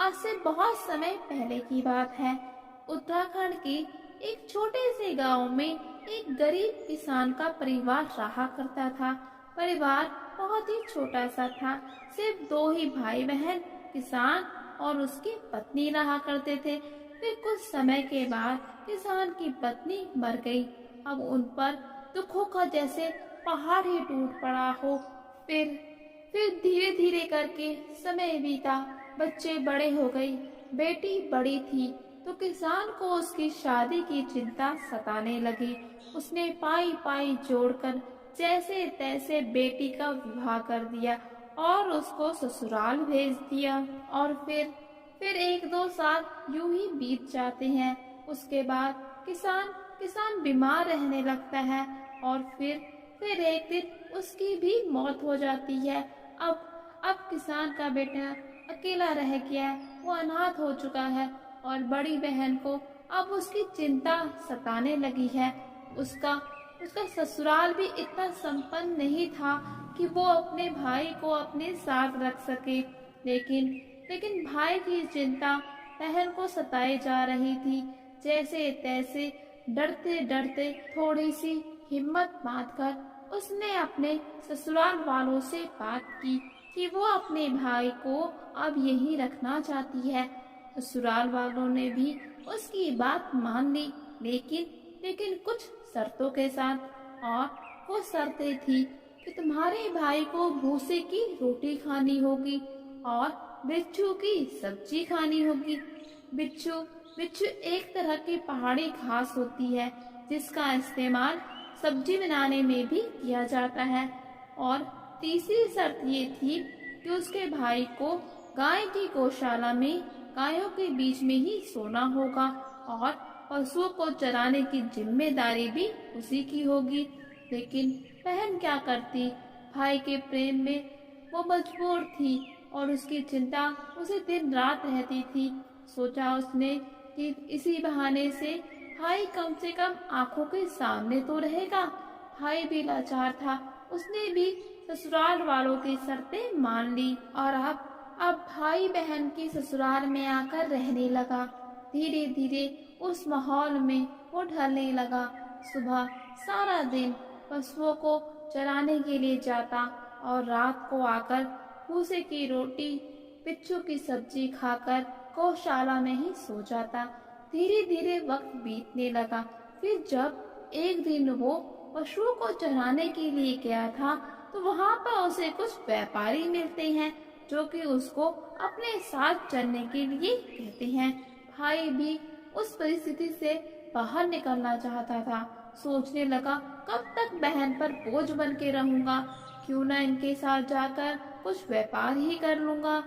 आज से बहुत समय पहले की बात है। उत्तराखंड के एक छोटे से गांव में एक गरीब किसान का परिवार रहा करता था। परिवार बहुत ही छोटा सा था। सिर्फ दो ही भाई बहन, किसान और उसकी पत्नी रहा करते थे। फिर कुछ समय के बाद किसान की पत्नी मर गई। अब उन पर दुखों का जैसे पहाड़ ही टूट पड़ा हो। फिर फिर धीरे धीरे करके समय बीता। बच्चे बड़े हो गई। बेटी बड़ी थी तो किसान को उसकी शादी की चिंता सताने लगी। उसने पाई पाई जोड़कर जैसे तैसे बेटी का विवाह कर दिया और उसको ससुराल भेज दिया। और फिर एक दो साल यूं ही बीत जाते हैं। उसके बाद किसान किसान बीमार रहने लगता है और फिर एक दिन उसकी भी मौत हो जाती है। अब किसान का बेटा अकेला रह गया है। वो अनाथ हो चुका है और बड़ी बहन को अब उसकी चिंता सताने लगी है। उसका उसका ससुराल भी इतना संपन्न नहीं था कि वो अपने भाई को अपने साथ रख सके। लेकिन लेकिन भाई की चिंता बहन को सताए जा रही थी। जैसे तैसे डरते डरते थोड़ी सी हिम्मत बांधकर उसने अपने ससुराल वालों से बात की कि वो अपने भाई को अब यहीं रखना चाहती है। ससुराल वालों ने भी उसकी बात मान ली, लेकिन लेकिन कुछ शर्तों के साथ। और वो शर्तें थी कि तुम्हारे भाई को भूसे की रोटी खानी होगी और बिच्छू की सब्जी खानी होगी। बिच्छू बिच्छू एक तरह की पहाड़ी घास होती है जिसका इस्तेमाल सब्जी बनाने में भी किया जाता है। और तीसरी शर्त ये थी कि उसके भाई को गाय की गौशाला में गायों के बीच में ही सोना होगा और पशुओं को चराने की जिम्मेदारी भी उसी की होगी। लेकिन बहन क्या करती? भाई के प्रेम में वो मजबूर थी और उसकी चिंता उसे दिन रात रहती थी। सोचा उसने कि इसी बहाने से भाई कम से कम आंखों के सामने तो रहेगा। भाई भी लाचार था। उसने भी ससुराल वालों की शर्तें मान ली और अब भाई बहन की ससुराल में आकर रहने लगा। धीरे धीरे उस माहौल में वो ढलने लगा। सुबह सारा दिन पशुओं को चराने के लिए जाता और रात को आकर भूसे की रोटी, बिच्छू की सब्जी खाकर गौशाला में ही सो जाता। धीरे धीरे वक्त बीतने लगा। फिर जब एक दिन वो पशुओं को चराने के लिए गया था तो वहाँ पर उसे कुछ व्यापारी मिलते हैं जो कि उसको अपने साथ चलने के लिए कहते हैं। भाई भी उस परिस्थिति से बाहर निकलना चाहता था। सोचने लगा कब तक बहन पर बोझ बन के रहूंगा, क्यों ना इनके साथ जाकर कुछ व्यापार ही कर लूंगा।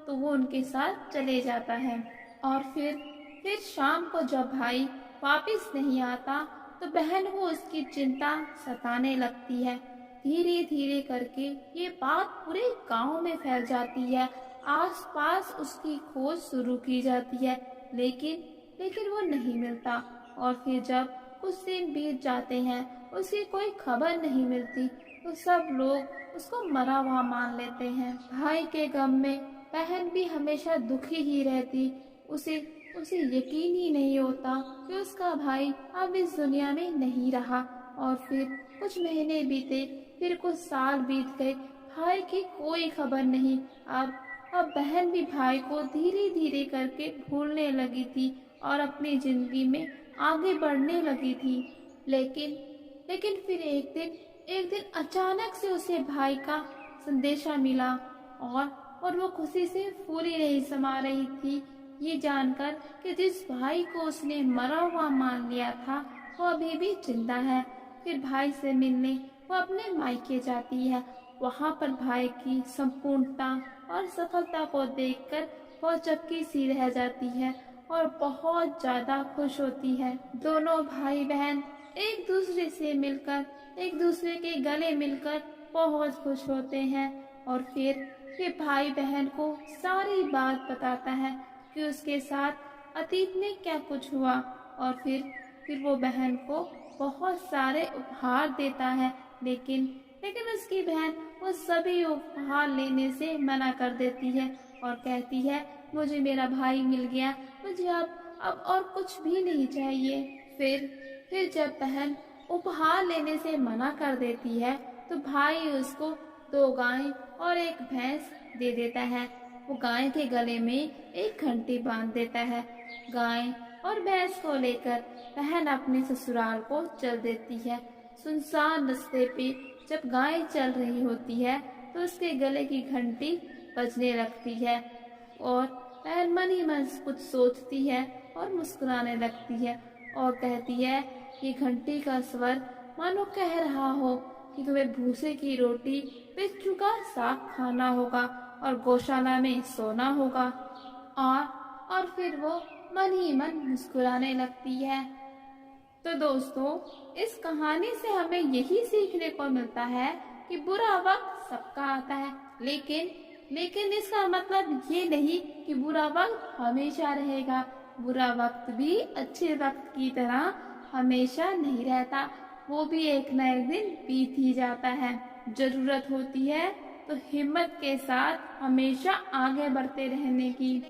तो वो उनके साथ चले जाता है। और फिर शाम को जब भाई वापस नहीं आता तो बहन को उसकी चिंता सताने लगती है। धीरे धीरे करके ये बात पूरे गांव में फैल जाती है। आसपास उसकी खोज शुरू की जाती है, लेकिन वो नहीं मिलता। और फिर जब कुछ दिन बीत जाते हैं, उसकी कोई खबर नहीं मिलती तो सब लोग उसको मरा हुआ मान लेते हैं। भाई के गम में बहन भी हमेशा दुखी ही रहती। उसे उसे यकीन ही नहीं होता कि उसका भाई अब इस दुनिया में नहीं रहा। और फिर कुछ महीने बीते, फिर कुछ साल बीत गए। भाई की कोई खबर नहीं। अब बहन भी भाई को धीरे धीरे करके भूलने लगी थी और अपनी जिंदगी में आगे बढ़ने लगी थी। लेकिन लेकिन फिर एक दिन अचानक से उसे भाई का संदेशा मिला और वो खुशी से फूली नहीं समा रही थी ये जानकर कि जिस भाई को उसने मरा हुआ मान लिया था वो अभी भी जिंदा है। फिर भाई से मिलने वो अपने मायके जाती है। वहाँ पर भाई की संपूर्णता और सफलता को देखकर वो चक्की सी रह जाती है और बहुत ज्यादा खुश होती है। दोनों भाई बहन एक दूसरे से मिलकर, एक दूसरे के गले मिलकर बहुत खुश होते हैं। और फिर भाई बहन को सारी बात बताता है कि उसके साथ अतीत में क्या कुछ हुआ। और फिर वो बहन को बहुत सारे उपहार देता है, लेकिन उसकी बहन वो सभी उपहार लेने से मना कर देती है और कहती है, मुझे मेरा भाई मिल गया, मुझे अब और कुछ भी नहीं चाहिए। फिर जब बहन उपहार लेने से मना कर देती है तो भाई उसको 2 गाय और 1 भैंस दे देता है। वो गाय के गले में एक घंटी बांध देता है। गाय और भैंस को लेकर बहन अपने ससुराल को चल देती है। सुनसान रास्ते पे जब गाय चल रही होती है तो उसके गले की घंटी बजने लगती है और बहन मन ही मन कुछ सोचती है और मुस्कुराने लगती है और कहती है कि घंटी का स्वर मानो कह रहा हो कि तुम्हें भूसे की रोटी, पिट्ठू का साग खाना होगा और गौशाला में सोना होगा। और फिर वो मन ही मन मुस्कुराने लगती है। तो दोस्तों, इस कहानी से हमें यही सीखने को मिलता है कि बुरा वक्त सबका आता है, लेकिन इसका मतलब ये नहीं कि बुरा वक्त हमेशा रहेगा। बुरा वक्त भी अच्छे वक्त की तरह हमेशा नहीं रहता, वो भी एक न एक दिन बीत ही जाता है। जरूरत होती है तो हिम्मत के साथ हमेशा आगे बढ़ते रहने की।